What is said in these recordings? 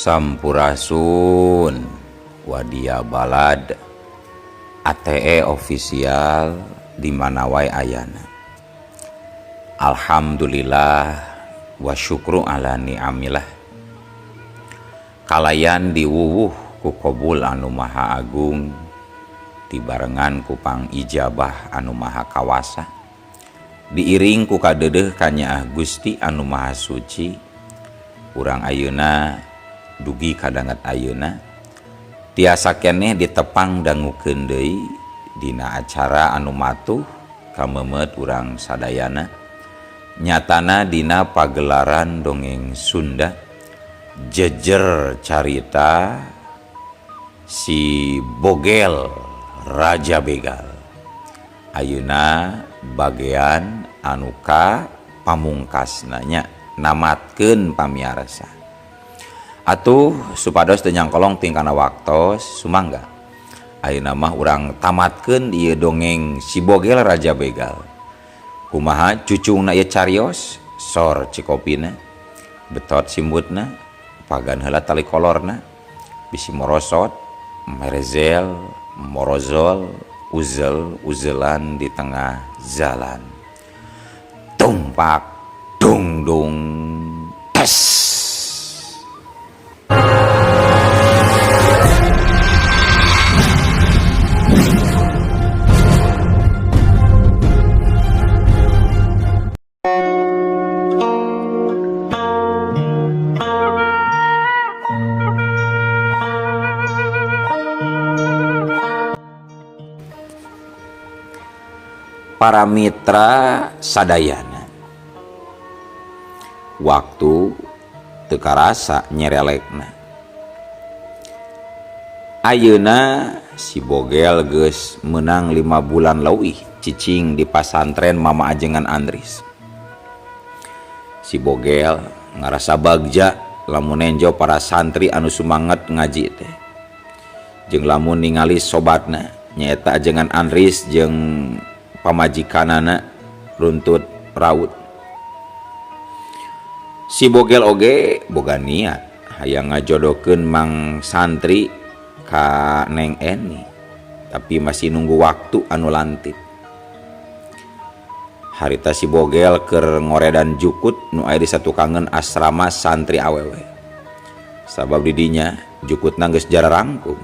Sampurasun Wadia Balad ATE official di mana wae ayana. Alhamdulillah wa syukru ala ni'amillah. Kalayan diwuwuh ku qobul anu maha agung, dibarengan ku pang ijabah anu maha kawasa, diiring ku kadeudeuh ka Nyaah Gusti anu maha suci. Urang ayeuna dugi kadanget ayeuna tiasa keneh ditepang dangukeun deui dina acara anu matuh kamemet urang sadayana, nyatana dina pagelaran dongeng Sunda jejer carita si Bogel Raja Begal. Ayeuna bagean anu ka pamungkasna nya namatkeun pamiarsa. Atuh supados teu nyangkolong tingkana waktos sumangga ayeuna mah urang tamatkeun ieu dongeng si Bogel Raja Begal. Kumaha cucungna ieu carios sor cikopina betot simbutna pagan heula tali kolorna bisi morosot merezel morozol uzel-uzelan di tengah jalan. Tumpak dung dung tes. Para mitra sadayana, waktu teu karasa nyerelekna. Ayeuna si Bogel geus meunang 5 bulan leuwih cicing di pasantren Mama Ajengan Andris. Si Bogel ngarasa bagja lamun nenjo para santri anu sumanget ngaji teh, jeung lamun ningali sobatna nyaeta Ajengan Andris jeung pamajikanana runtut raut. Si Bogel oge boga niat hayang ngajodokeun mang santri ka Neng Eni, tapi masih nunggu waktu anu lantip. Harita si Bogel keur ngoredan jukut nu aya di satukangeun asrama santri awewe. Sabab di dinya jukutna geus jararangkum.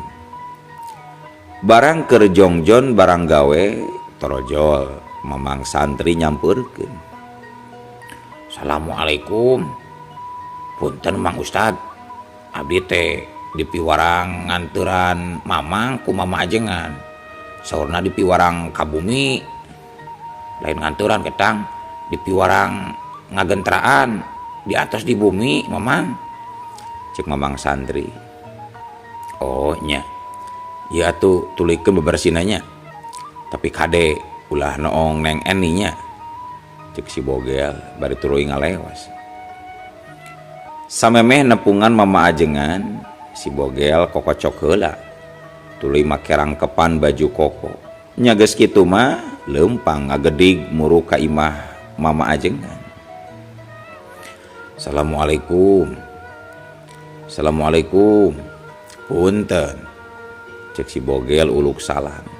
Barang keur jongjon barang gawe torojol mamang santri nyampeurkeun. Assalamualaikum. Punten Mang Ustad, abdi teh di piwarang nganturan mamang ku Mama Ajengan. Saurna di piwarang ka bumi. Lain nganturan ketang di piwarang ngagentraan di atas di bumi mamang. Cek mamang santri. Oh nya. Ya tuh tulikeun bebersinanya. Tapi kade ulah noong Neng Eni nya, cek si Bogel bari tuluy ngalewas. Samemeh nepungan Mama Ajengan, si Bogel kokocok heula tuluy make rangkepan baju koko. Nya geus kitu mah leumpang ngagedig muru ka imah Mama Ajengan. Assalamualaikum. Assalamualaikum. Punten, cek si Bogel uluk salam.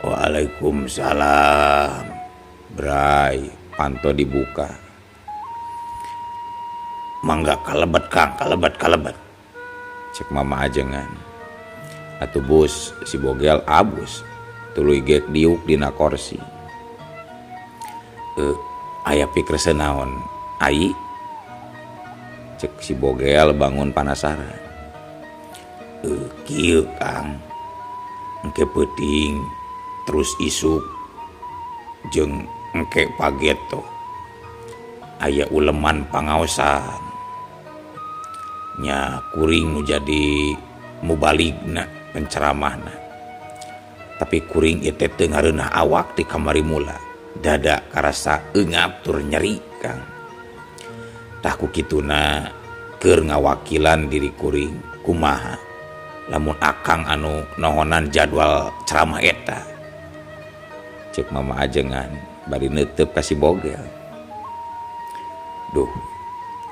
Waalaikumsalam. Bray, panto dibuka. Mangga kalebet Kang, kalebet. Cek Mama Ajengan. Atuh bus si Bogel abus. Tuluy gek diuk dina kursi. Aya pikir naon? Ai? Cek si Bogel bangun panasaran. Kieu Kang. Engke peuting terus isuk jeung engke pageto aya uleman pangaosan nya kuring nu jadi mubaligna penceramahna, tapi kuring ieu teh teu ngareunah awak ti kamari mula dada karasa eungap tur nyeri Kang. Tah ku kituna keur ngawakilan diri kuring kumaha lamun akang anu nohonan jadwal ceramah eta. Cek Mama Ajengan bari neuteup ka si Bogel. Duh,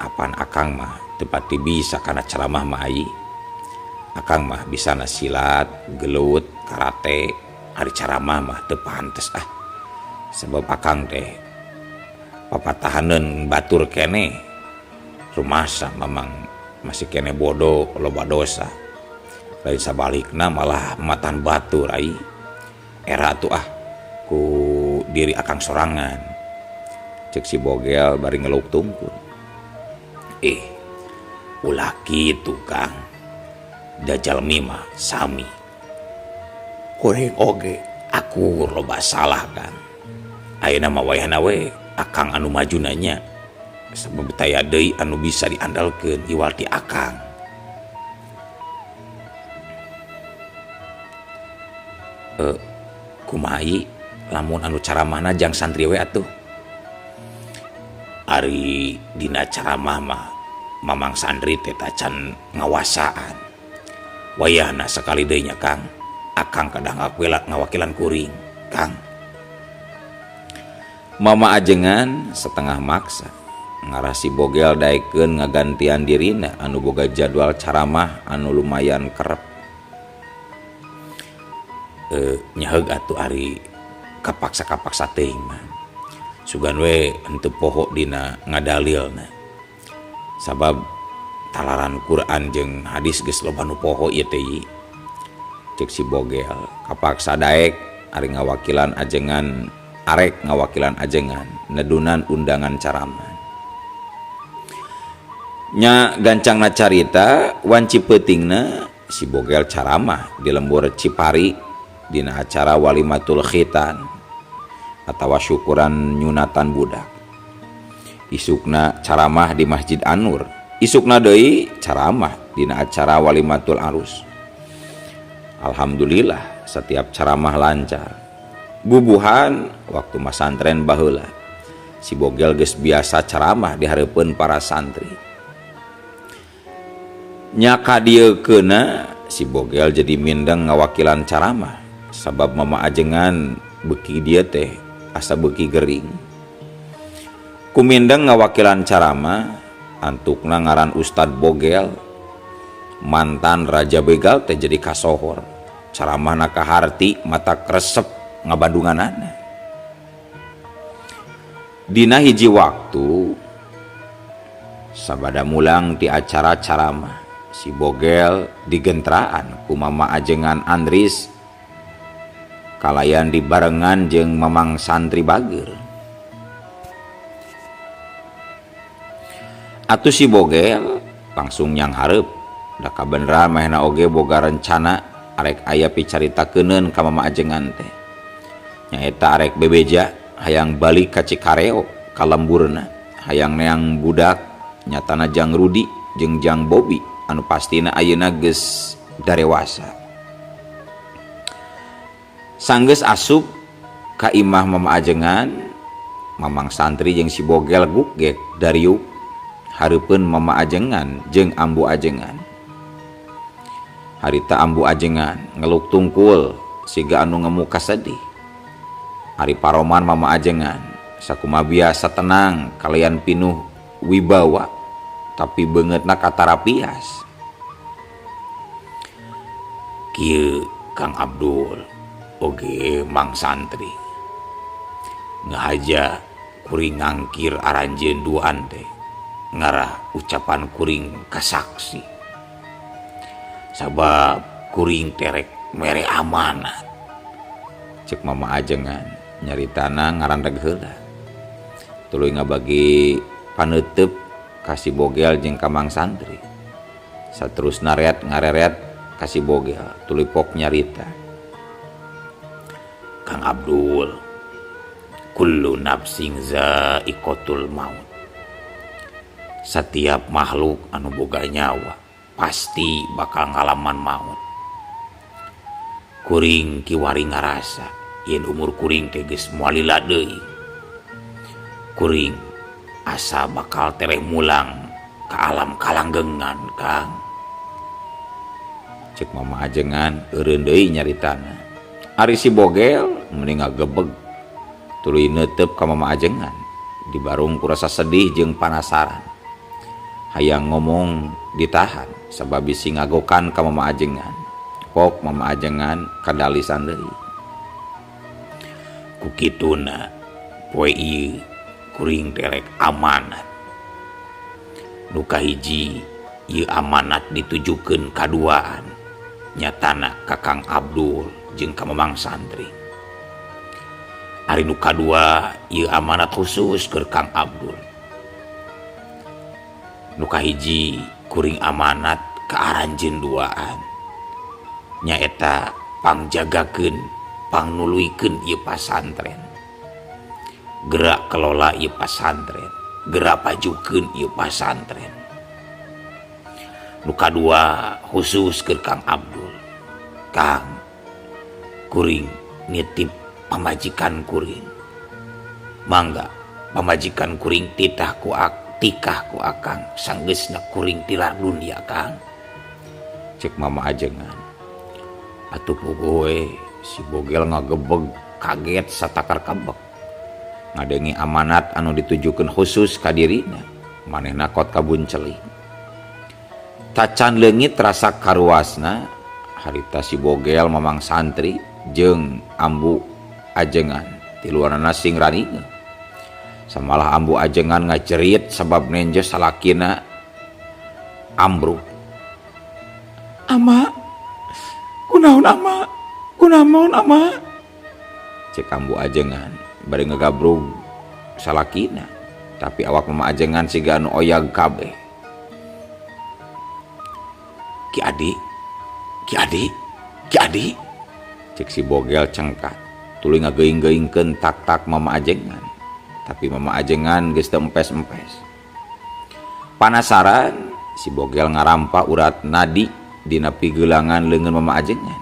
apaan akang mah tepati bisa karena ceramah mah ai. Akang mah bisa silat, gelut, karate, hari ceramah mah teu pantes ah. Sebab akang teh papatahaneun batur kene rumasa memang masih kene bodoh loba dosa. Lain sabalikna malah matan batur ai. Era tuh ah ku diri akang sorangan. Cek si Bogel bari ngeluk tungkul. Ulah kitu Kang. Dajal mima sami. Kuring oge aku loba salah Kang. Ayeuna mah wayahna we akang anu maju nanya. Sebab taya deui anu bisa diandalkeun iwal ti akang. Kumaha lamun anu caramahna jang santri we atuh. Ari dina caramah mah mamang santri teh tacan ngawasaan. Wayahna sekali deui nya Kang, akang kadang ngawakilan kuring, Kang. Mama ajengan setengah maksa ngarah si Bogel daekeun ngagantian dirina anu boga jadwal caramah anu lumayan kerep. Nyaheug atuh ari kapaksa-kapaksa teuing mah. Sugan we henteu poho dina ngadalilna. Sabab talaran Quran jeung hadis geus loba nu poho ieu teh. Cek si Bogel kapaksa daek ari ngawakilan ajengan, arek ngawakilan ajengan nedunan undangan caramah. Nya gancangna carita wanci peutingna si Bogel caramah di lembur Cipari dina acara walimatul khitan atawa syukuran nyunatan budak. Isukna caramah di Masjid An-Nur. Isukna deui caramah dina acara walimatul arus. Alhamdulillah setiap caramah lancar. Bubuhan waktu masantren baheula. Si Bogel geus biasa caramah di hareupeun para santri. Nya kadieukeuna si Bogel jadi mindeng ngawakilan caramah sabab mama ajengan beuki dia teh asa beuki gering. Kumindeng ngawakilan caramah antukna ngaran Ustad Bogel, mantan Raja Begal teh jadi kasohor. Caramahna kaharti mata kresep ngabandunganana. Dina hiji waktu sabada mulang ti acara caramah, si Bogel digentraan ku mama ajengan Andris kalayan dibarengan jeung mamang santri bager. Atuh si Bogel langsung nyang hareup da kabeneran mahena oge boga rencana arek aya picaritakeun ka mama ajengan teh. Nyaeta arek bebeja hayang balik ka Cikareo ka lemburna, hayang neang budak nyatana Jang Rudi jeung Jang Bobi anu pastina ayeuna geus darewasa. Sanggeus asup ka imah mama ajengan, mamang santri jeung si Bogel gugek dariuk hareupeun mama ajengan jeung ambu ajengan. Harita ambu ajengan ngeluk tungkul siga anu ngemuka sedih. Ari paroman mama ajengan sakumaha biasa tenang kalian pinuh wibawa tapi beungeutna katarapias. Kieu Kang Abdul oge mang santri ngahaja kuring ngangkir aranjeun duaan teh ngarah ucapan kuring kasaksi sabab kuring terek mere amanat. Cek mama ajengan nyaritana ngarandeg heula tuluy ngabagi paneuteub kasih Bogel jeung ka mang santri. Saterusna ngareret kasih Bogel tuluy pok nyarita. Kang Abdul, kullu nafsin za'iqatul maut. Setiap makhluk anu boga nyawa pasti bakal ngalaman maut. Kuring kiwari ngarasa yen umur kuring teh geus moal lila deui. Kuring asa bakal tereh mulang ka alam kalanggengan Kang. Cek mama ajengan eureun deui nyaritana. Ari si Bogel mending ngagebeg tuluy neuteub ka mama ajengan dibarung ku rasa sedih jeung panasaran. hayang ngomong ditahan sabab bisi ngagokan ka mama ajengan. Pok mama ajengan kadalisan deui. Ku kituna poe ieu kuring derek amanat. Nu kahiji ieu amanat ditujukeun kaduaan nyatana ka Kang Abdul jeung ka Mamang Santri. Ari nu kadua ieu amanat khusus keur Kang Abdul. Nu kahiji kuring amanat ka aranjeun duaan nyaeta pangjagakeun pangnuluykeun ieu pasantren, gerak kelola ieu pasantren, gerak pajukeun ieu pasantren. Nu kadua khusus keur Kang Abdul. Kang, kuring nitip pamajikan kuring. Mangga pamajikan kuring tikah ku akang sanggeusna kuring tilar dunia Kang. Cek mama ajengan. Atuh puguh si bogel ngagebeg kaget satakar kabek. Ngadengi amanat anu ditujukeun khusus ka dirina. Manehna kot kabunceling. Tacan leungit rasa karuasna harita si bogel Mamang Santri jeung ambu ajengan ti luarna sing raningeun. Samalah ambu ajengan ngacerit sabab nenjo salakina ambruk. Ama, kunaon ama? Kunaon ama? Cek ambu ajengan bari ngagabrug salakina, tapi awak mama ajengan siga anu oyag kabeh. Ki Adi, Ki Adi, Ki Adi. Cek si bogel cengkat, tuluy ngageuing-geuingkeun tak-tak mama ajengan. Tapi mama ajengan geus teu empes-empes. Panasaran, si bogel ngarampa urat nadi dina pigeulangan leungeun mama ajengan.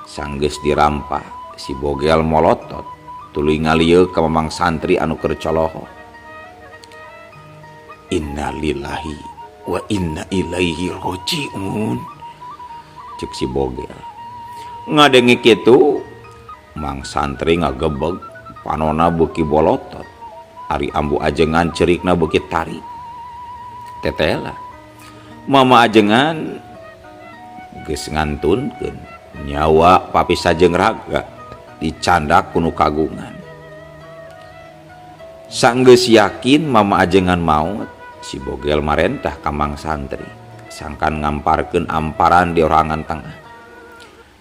Sanggeus dirampa, si bogel molotot, tuluy ngalieu ka Mamang Santri anu keur coloho. Innalillahi wa inna ilaihi rajiun. Cek si bogel. Ngadengi kitu, Mang Santri ngagebeg, panona beuki bolotot. Ari ambu ajengan cerikna beuki tarik. Tetela. Mama ajengan geus ngantunkeun nyawa papisa jeung raga dicandak kuno kagungan. Sanggeus yakin mama ajengan maut, si bogel marentah ka Mang Santri sangkan ngamparkeun amparan di orangan tengah.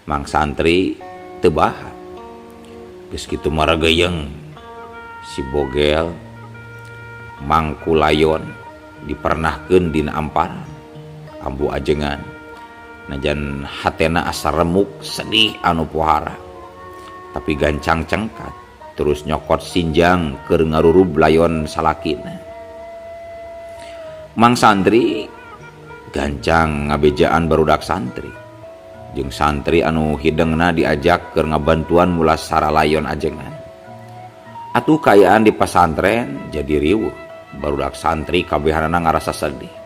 Mang Santri teu bahat. Geus kitu maragayeng si bogel mangku layon dipernahkeun dina amparan ambu ajengan. Najan hatena asa remuk sedih anu pohara, tapi gancang cengkat terus nyokot sinjang keur ngarurub layon salakina. Mang Santri gancang ngabejaan barudak santri jeung santri anu hidengna diajak keur ngabantuan mulas sara layon ajengan. Atuh kayaan di pasantren jadi riweuh, barudak santri kabehanana ngarasa sedih.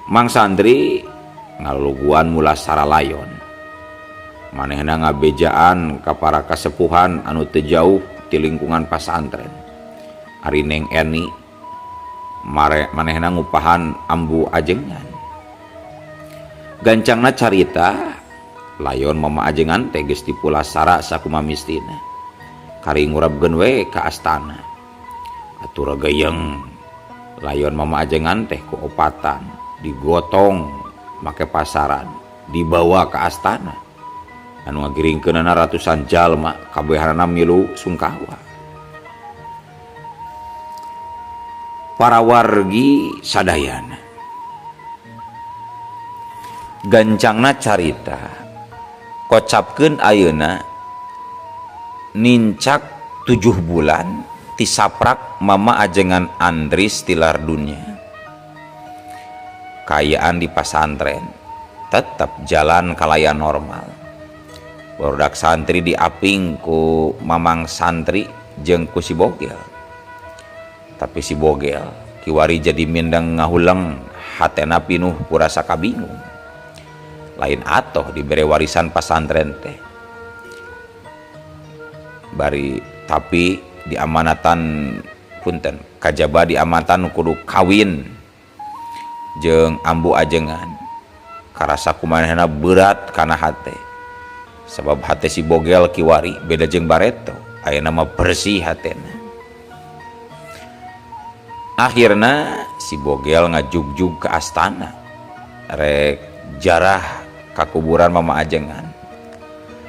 Mang Santri ngaluluguan mulas sara layon. Manehna ngabejaan ka para kasepuhan anu teu jauh ti lingkungan pasantren. Ari Neng Eni manehna ngupahan ambu ajengan. Gancangna carita layon mama ajengan teh geus dipulasara sakumaha mistina. Kari ngurabkeun we ka astana. Atuh ragayeng layon mama ajengan teh ku opatan digotong make pasaran dibawa ke astana anu ngagiringkeunana ratusan jalma kabehanana milu sungkawa. Para wargi sadayana gancangna carita kocapkeun ayeuna nincak 7 bulan tisaprak mama ajengan Andris tilar dunia. Kayaan di pasantren tetap jalan kalaya normal. Barudak santri diaping ku Mamang Santri jeung ku si bogel. Tapi si bogel kiwari jadi mindeng ngahuleng hatena pinuh ku rasa kabingung. Lain atoh dibere warisan pasantren teh. bari tapi diamanatan punten kajaba diamanatan kudu kawin jeung ambu ajengan karasa kumanehna berat kana hate sebab hate si bogel kiwari beda jeung bareto aya nama bersih hatena. Akhirna si bogel ngajugjug ke astana rek jarah ka kuburan mama ajengan.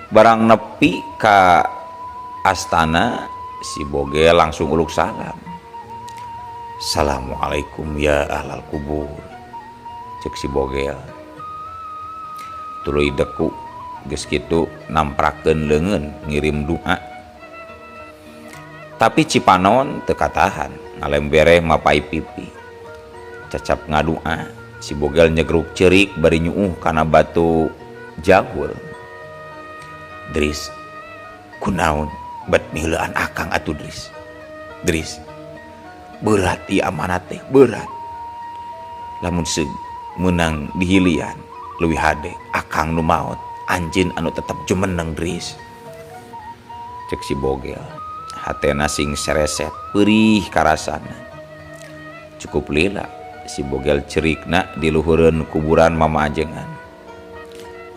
Barang nepi ka astana si bogel langsung uluk salam. Assalamualaikum ya ahlal kubur, cek si bogel. Tuluy deku geus kitu namprakeun leungeun ngirim doa. Tapi Cipanon teu katahan ngalembere mapai pipi. Cacap ngadoa si bogel nyegruk ceurik bari nyuuh kana batu jagul. Dris, kunaon bet miheulaan akang atuh Dris. Dris, berat ieu amanat teh, berat. Lamun seug meunang dihilian leuwih hade akang nu maot, anjeun anu tetep jumeneng Dris. Cek si bogel, hatena sing sereset, perih karasana. Cukup lila si bogel cerikna di luhureun kuburan mama ajengan.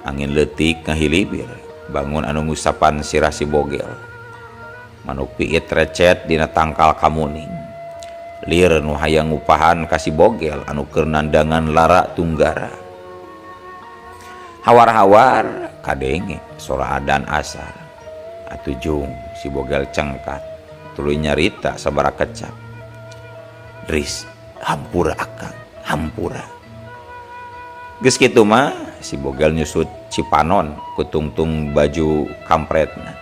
Angin leutik ngahilibir bangun anu ngusapan sirah si bogel. Manuk piit recet dina tangkal kamuning. Lir nu hayang ngupahan ka si bogel anu keur nandangan lara tunggara. Hawar-hawar kadenge sora adan asar. Atujung si bogel cengkat tuluy nyarita sabaraha kecap. Dris, hampura akang, hampura. Geus kitu mah si bogel nyusut Cipanon kutungtung baju kampretna.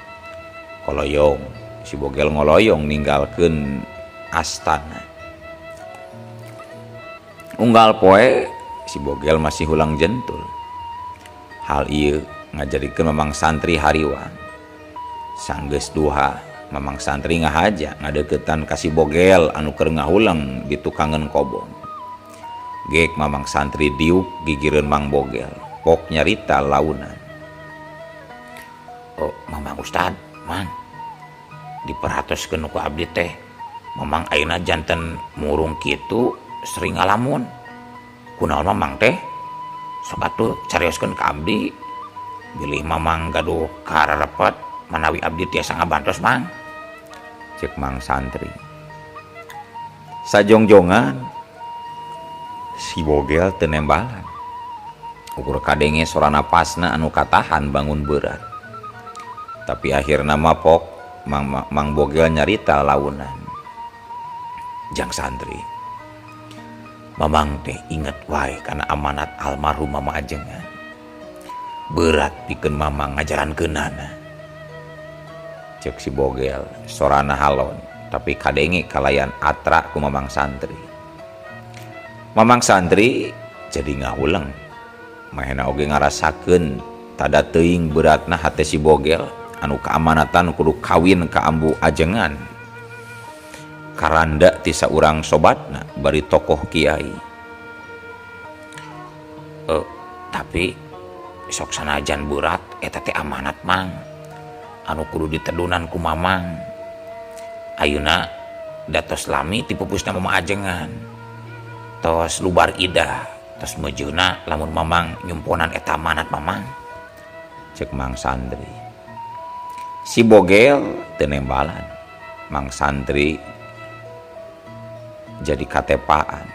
Koloyong, si bogel ngoloyong ninggalkeun astana. Unggal poe si bogel masih hulang jentul. Hal ieu ngajadikeun mamang santri hariwang. Sanggeus duha mamang santri ngahaja ngadeuketan ka si bogel anu keur ngahulang di tukangan kobong. Gek mamang santri diuk gigireun mang bogel pok nyarita launan. Oh mamang ustad, mang diperhatoskeun ku abdi teh mamang ayeuna janten murung kitu sering ngalamun. Kunaon mamang teh? Sok atuh carioskeun ka abdi. Bilih mamang gaduh kararepet manawi abdi tiasa ngabantos mang. Cek mang santri. Sajongjongan si bogel teu nembalan. Ukur kadenge sora napasna anu katahan bangun berat. Tapi akhirna mapok mang bogel nyarita launan. Jang santri, mamang teh inget wae kana amanat almarhum mama ajengan. Berat pikeun mamang ngajarankeunana. Cek si bogel sorana halon tapi kadenge kalayan atra ku mamang santri. Mamang santri jadi ngahuleng. Mahena oge ngarasakeun tada teuing beratna hate si bogel anu kaamanatan kudu kawin ka ambu ajengan. Karanda ti saurang sobatna bari tokoh kiai. Tapi sok sanajan berat eta teh amanat mang anu kudu ditedunan ku mamang. Ayeuna datos lami ti pupusna mama ajengan. Tos lubar idah, tos mejeuna lamun mamang nyumponan eta amanat mamang. Cek mang santri. Si bogel teu nembalan. Mang santri jadi katepaan.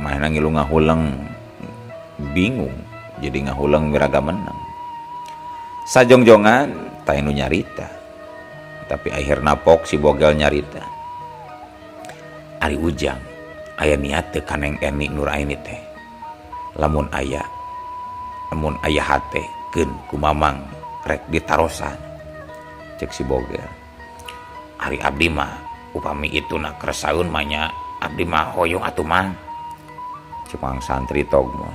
Mahena ngilu ngahuleng bingung, jadi ngahuleng miraga menang. Sajongjongan teu nu nyarita. Tapi akhirna pok si bogel nyarita. Ari ujang aya niat teu kaneng Eni Nuraini teh. Lamun aya hate keun ku mamang rek ditarosan. Cek si bogel. Ari abdi mah upami itu na keresaun manya abdi mah hoyong atuh mang. Cemang santri togmon.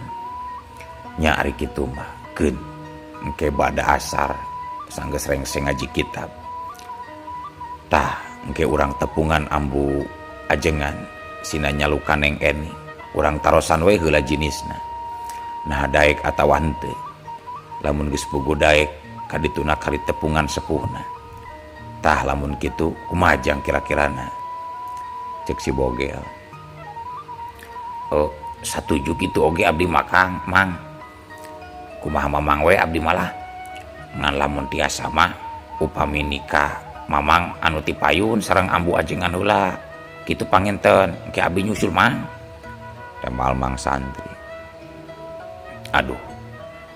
Nya ari kitu mah keun engke bada asar sanggeus rengseng ngaji kitab. Tah engke urang tepungan ambu ajengan sina nyalukan neng Eni. Urang tarosan we heula jinisna. Nah daek atawa henteu. Lamun geus puguh daek kadituna kali tepungan sepuhna. tah lamun kitu kumajang kira-kirana, cek si Bogel. Oh, satuju gitu oge abdi makang mang, kumaha mamang we abdi malah ngan lamun tiasa mah upami nikah mamang anu ti payun sareng ambu ajengan heula kitu pangenten ke abdi nyusul mang. Temal Mang Santri, aduh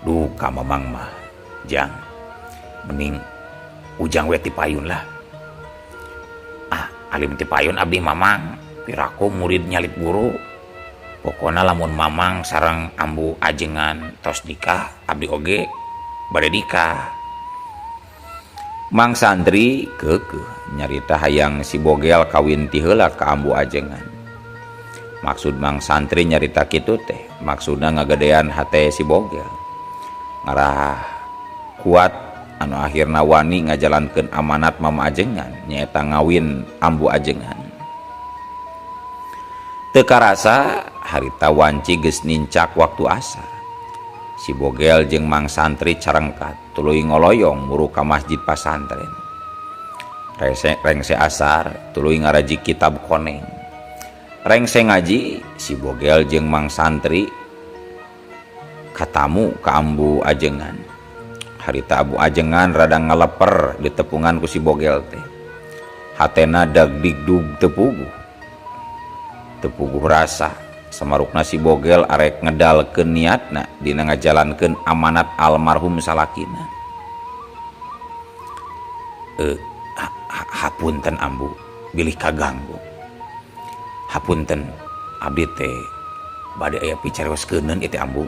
duka mamang mah jang mending ujang we ti payun lah. Alim ti payun abdi mamang piraku murid nyalip guru. Pokoknya lamun mamang sareng ambu ajengan tos nikah abdi oge bade nikah. Mang Santri keukeuh nyarita hayang si Bogel kawin ti heula ka ambu ajengan. Maksud Mang Santri nyarita kitu teh maksudna ngagedean hate si Bogel ngarah kuat anu akhirna wani ngajalankeun amanat mama ajengan nyaeta ngawin ambu ajengan. Teu karasa harita wanci geus nincak waktu asar. Si Bogel jeung Mang Santri carengkat tuluy ngoloyong muru ka masjid pasantren. Rengse asar tuluy ngaraji kitab koneng. Rengse ngaji si Bogel jeung Mang Santri katamu ka ambu ajengan. Harita ambu ajengan rada ngaleper di tepungan ku si Bogel teh. Hatena dagdigdug teu puguh rasa samarukna si Bogel arek ngedalkeun niatna dina ngajalankeun amanat almarhum salakina. Hapunten ambu bilih kaganggu. Hapunten abdi teh bade aya picaroskeunneun ieu teh ambu,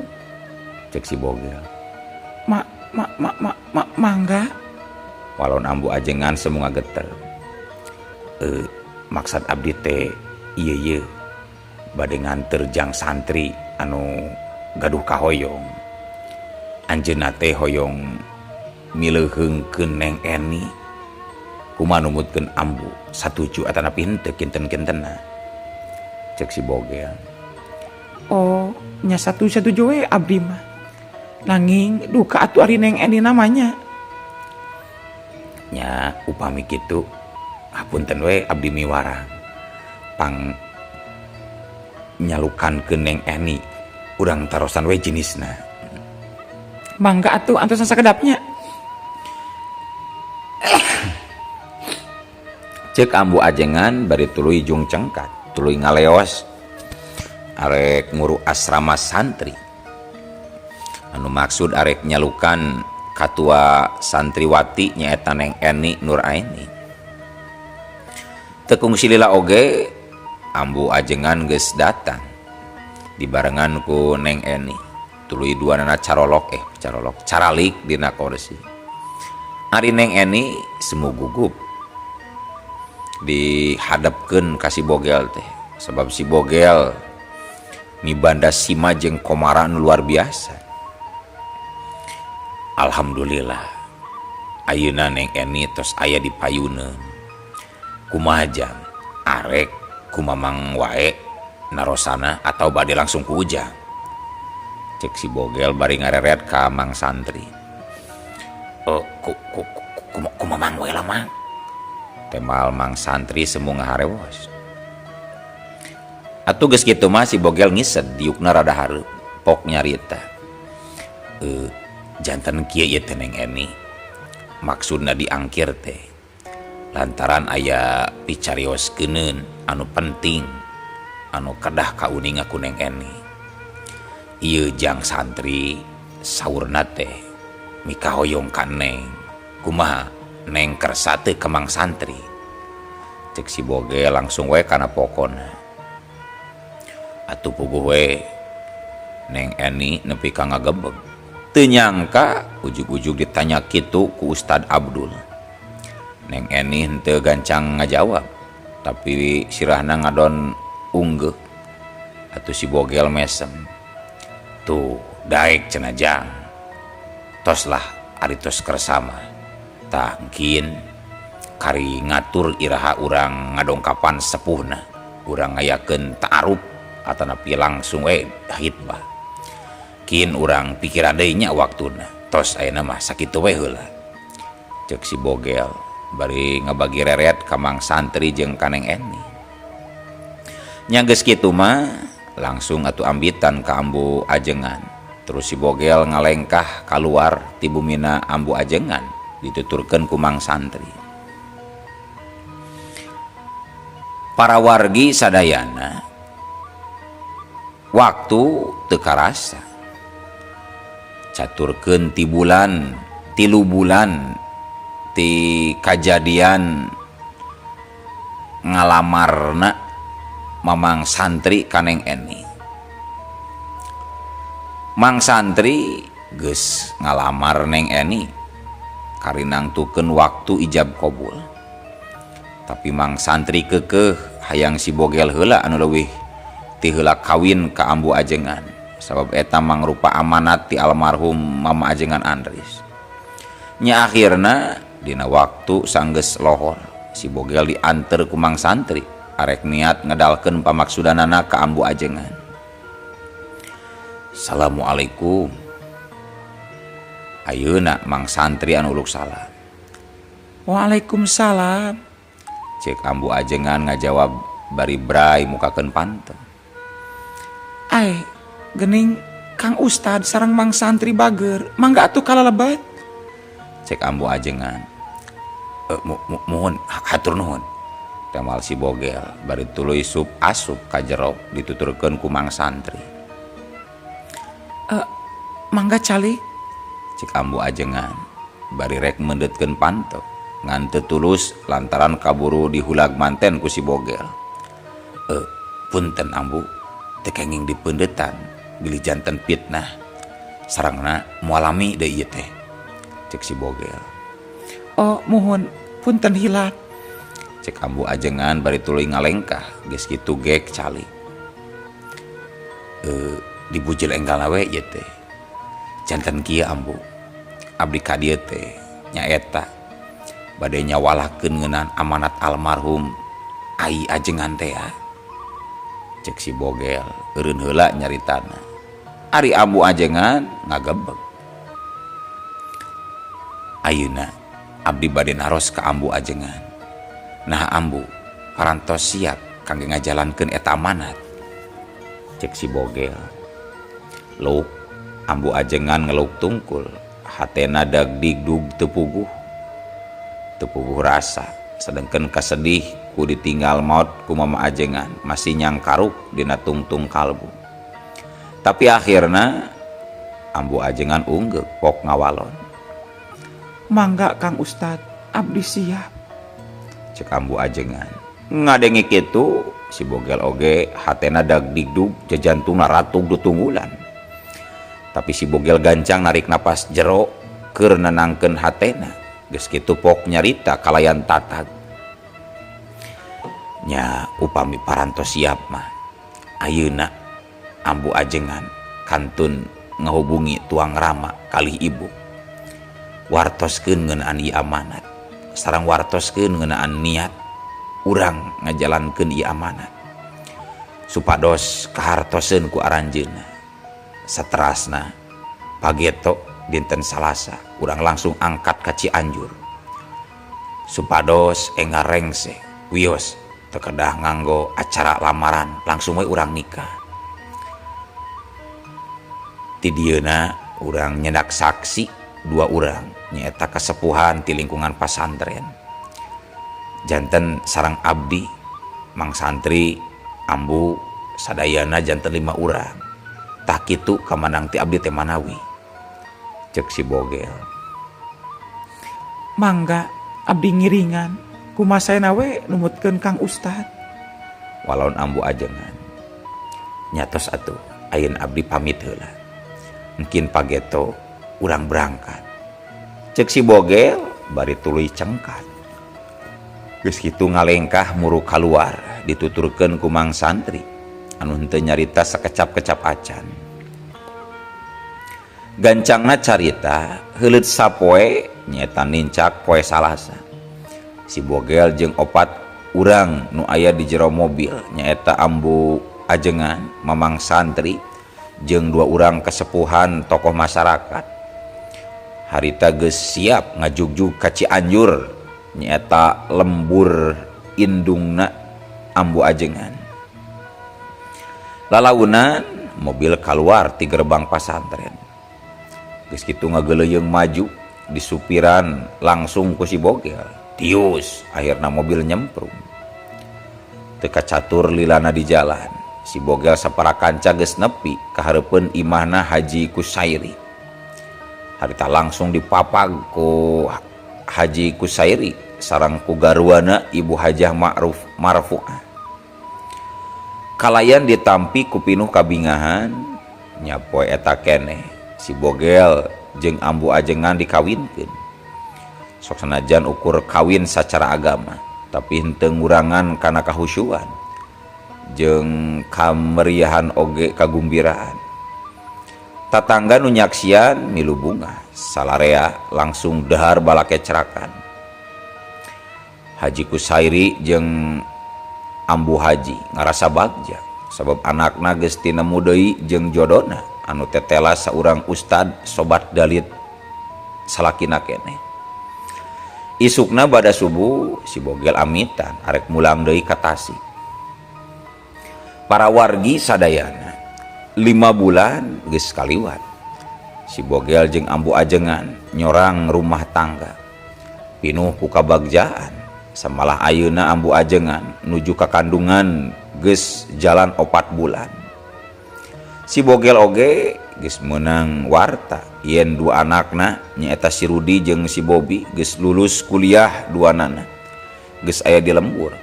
cek si Bogel. Mangga. Walon ambu ajengan semu ngageter. Maksud abdi teh ieu bade nganter jang santri anu gaduh kahoyong. Anjeunna teh hoyong mileuheungkeun Neng Eni kumaha numutkeun ambu satuju atanapi henteu kinten-kintenna, cek si Bogel. Oh nya satu-satuju we abdi mah nanging duka atuh ari Neng Eni namanya. Nya upami kitu hapunten we abdi miwarang pang nyalukan ke Neng Eni urang tarosan we jenisna. Mangga atuh antos sakedapnya. Cek ambu ajengan bari tuluy jung cengkat tuluy ngaleos arek nguru asrama santri anu maksud arek nyalukan katua santriwati nyaeta Neng Eni Nuraini. Tekung silila oge ambu ajengan geus datang dibarengan ku Neng Eni tuluy duanana caralik dina kursi. Ari Neng Eni semu gugup dihadapkeun ka si Bogel teh sebab si Bogel mibanda sima jeung komara anu luar biasa. Alhamdulillah ayeuna Neng Eni tos aya di payuneun. Kumaha jang arek ku mamang wae narosana atau bade langsung ku ujang, cek si Bogel bari ngareret ka Mang Santri. Ku mamang wae lah mang. Temal Mang Santri semu ngaharewos. Atuh geus kitu mah si Bogel ngised diukna rada hareup pok nyarita. Janten kieu ieu teh Neng Eni maksudna diangkir teh lantaran aya picarioskeun anu penting anu kedah kauninga ku Neng Eni. Ieu jang santri saurna teh mikahoyong ka Neng. Kumaha Neng kersa teu ka Mang Santri, cek si Bogel langsung we kana pokona. Atuh puguh we Neng Eni nepi ka ngagebeg. Teu nyangka ujug-ujug ditanya kitu ku Ustad Abdul. Neng Eni henteu gancang ngajawab tapi sirahna ngadon unggeuh. Atuh si Bogel mesem. Tuh daek cenah jang. Tos lah ari tos kersama. Tah engkin kari ngatur iraha urang ngadongkapan sepuhna. Urang ngayakeun ta'aruf atanapi langsung we hitbah. Kin urang pikiran deui nya waktuna. Tos ayeuna mah sakitu we heula. Cek si Bogel. bari ngebagi reret ka Mang Santri jeung Kaneng Eni. Nya geus kitu mah langsung atuh ambitan ka Ambu Ajengan. Terus si Bogel ngalengkah keluar ti bumina Ambu Ajengan dituturkeun ku Mang Santri. Para wargi sadayana waktu teu karasa. Caturkeun ti bulan 3 bulan ti kajadian ngalamarna Mamang Santri Kaneng Eni. Mang Santri geus ngalamar Neng Eni karinangtukeun waktu ijab qabul. Tapi Mang Santri keukeuh hayang si Bogel heula anu leuwih ti heula kawin ka Ambu Ajengan. Sabab eta mangrupa amanat ti almarhum Mama Ajengan Andris. Nya akhirna dina waktu sanggeus lohor si Bogel dianter ku Mang Santri arek niat ngedalkeun pamaksudanana ka Ambu Ajengan. Assalamualaikum. Ayeuna Mang Santri anu uluk salam. Waalaikumsalam. Cek Ambu Ajengan ngajawab bari brai mukakeun pantun. Ai, gening Kang Ustad sareng Mang Santri bager, mangga atuh kalalebat. Cek Ambu Ajengan. Mohon hatur nuhun. Temal si Bogel bari tuluy sup asup ka jero dituturkeun ku Mang Santri. Mangga cali. Cek Ambu Ajengan bari rek mendetkeun panto ngan teu tulus lantaran kaburu dihulag manten ku si Bogel. Punten Ambu, teu kenging dipeundetan bilih janten fitnah sarengna mualami deui ieu teh. Cek si Bogel. Oh, mohon punten hilap. Cek Ambu Ajengan bari tuluy ngalengkah geus kitu gek cali. Dibujil enggalna we ieu teh. Janten kieu Ambu, abdi ka dieu teh nyaeta bade nyawalakeun ngeunaan amanat almarhum Ai Ajengan teh. Cek si Bogel eureun heula nyaritana. Ari Ambu Ajengan ngagebeg. Ayeuna abdi bade naros ka Ambu Ajengan. Nah Ambu parantos siap kangge ngajalankeun eta amanat. Cek si Bogel. Luk Ambu Ajengan ngeluk tungkul, hatena dagdigdug teu puguh rasa, sedengkeun kasedih ku ditinggal maut ku Mama Ajengan masih nyangkaruk dina tungtung kalbu. Tapi akhirna Ambu Ajengan unggek pok ngawalon. Mangga Kang Ustad, abdi siap. Cek Ambu Ajengan. Ngadengi kitu si Bogel oge hatena dagdigdug jajantungna ratug dutunggulan. Tapi si Bogel gancang narik napas jero keur nenangkeun hatena. Geus kitu pok nyarita kalayan tatag. Nya upami parantos siap mah. Ayeuna Ambu Ajengan kantun ngahubungi tuang rama kalih ibu. Wartoskeun ngeunaan ieu amanat. Sareng wartoskeun ngeunaan niat urang ngajalankeun ieu amanat. Supados kahartoseun ku aranjeunna. Saterasna pageto dinten Salasa urang langsung angkat ka Cianjur supados engar rengse wios teu kedah nganggo acara lamaran langsung we urang nikah. Ti dieuna urang nyedak saksi 2 urang nyaeta kasepuhan ti lingkungan pasantren. Janten sareng abdi Mang Santri Ambu sadayana janten 5 urang. Tak kitu kamandang ti abdi teh manawi. Cek si Bogel. Mangga abdi ngiringan, kumasaena we numutkeun Kang Ustad. Walaun Ambu Ajengan. Nyatos atuh ayeuna abdi pamit heula. Mungkin pageto urang berangkat. Cek si Bogel bari tuluy cengkat. Geus kitu ngalengkah muru kaluar dituturkeun ku Mang Santri. Anu henteu nyarita sakecap-kecap acan. Gancangna carita heuleut sapoe nyaeta nincak poe Salasa. Si Bogel jeung 4 urang nu aya di jero mobil nyaeta Ambu Ajengan, Mamang Santri jeung 2 urang kasepuhan tokoh masyarakat. Harita geus siap ngajugjug ka Cianjur nyaeta lembur indungna ambu ajengan. Lalaunan mobil keluar ti gerbang pasantren. Geus kitu ngageleyeung maju di supiran langsung ku si bogel. Tius akhirna mobil nyemprung. Teu kacatur lilana di jalan. Si bogel sapara kanca geus nepi ka hareupeun imahna Haji Kusairi. Harita langsung dipapag ku Haji Kusairi sareng ku garwana Ibu Hajah Marfu'ah. Kalayan ditampi ku pinuh kabingahan nya poe eta keneh si bogel jeung ambu ajengan dikawinkeun. Sok sanajan ukur kawin sacara agama tapi henteu ngurangan kana kahusyuan jeung kameriahan oge kagumbiraan. Tatangga nu nyaksian milu bunga salarea langsung dahar balake cerakan. Haji Kusairi jeung ambu haji ngarasa bagja sabab anakna geus tinemu deui jeung jodona anu tetela saurang ustad sobat dalit salakina keneh. Isukna bada subuh si bogel amitan arek mulang deui ka Tasik. Para wargi sadayana 5 bulan geus kaliwat. Si bogel jeung ambu ajengan nyorang rumah tangga. Pinuh ku kabagjaan samalah ayeuna ambu ajengan nuju ka kandungan geus jalan 4 bulan. Si bogel oge geus meunang warta yen 2 anakna nyaeta si Rudi jeung si Bobi geus lulus kuliah duanana. Geus aya di lembur.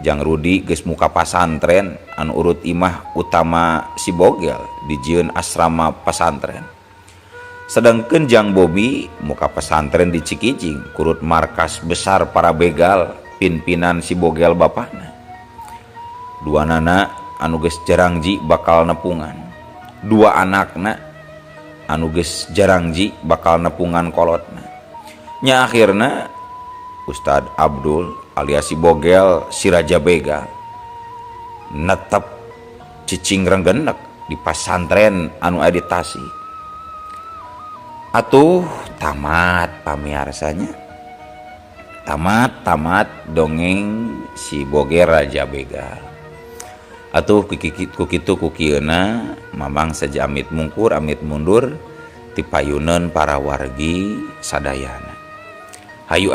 Jang Rudi geus muka pasantren anu urut imah utama si bogel dijieun asrama pasantren. Sedangkeun Jang Bobi muka pesantren di Cikijing kurut markas besar para begal pimpinan si bogel bapakna. Duanana anu geus jarangji bakal nepungan. 2 anakna anu geus jarangji bakal nepungan kolotna. Nya akhirna Ustad Abdul alias si bogel si Raja Begal netep cicing renggenek di pasantren anu aya di Tasik. Atuh tamat pamiarsanya. Tamat dongeng si bogel Raja Begal. Atuh ku kitu ku kieuna mamang saja amit mungkur amit mundur ti payuneun para wargi sadayana. Hayu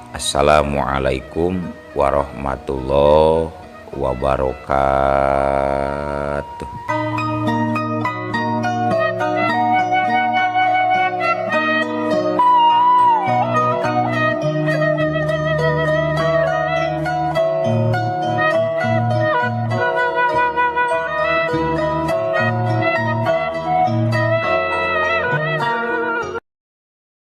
Assalamualaikum warahmatullahi wabarakatuh.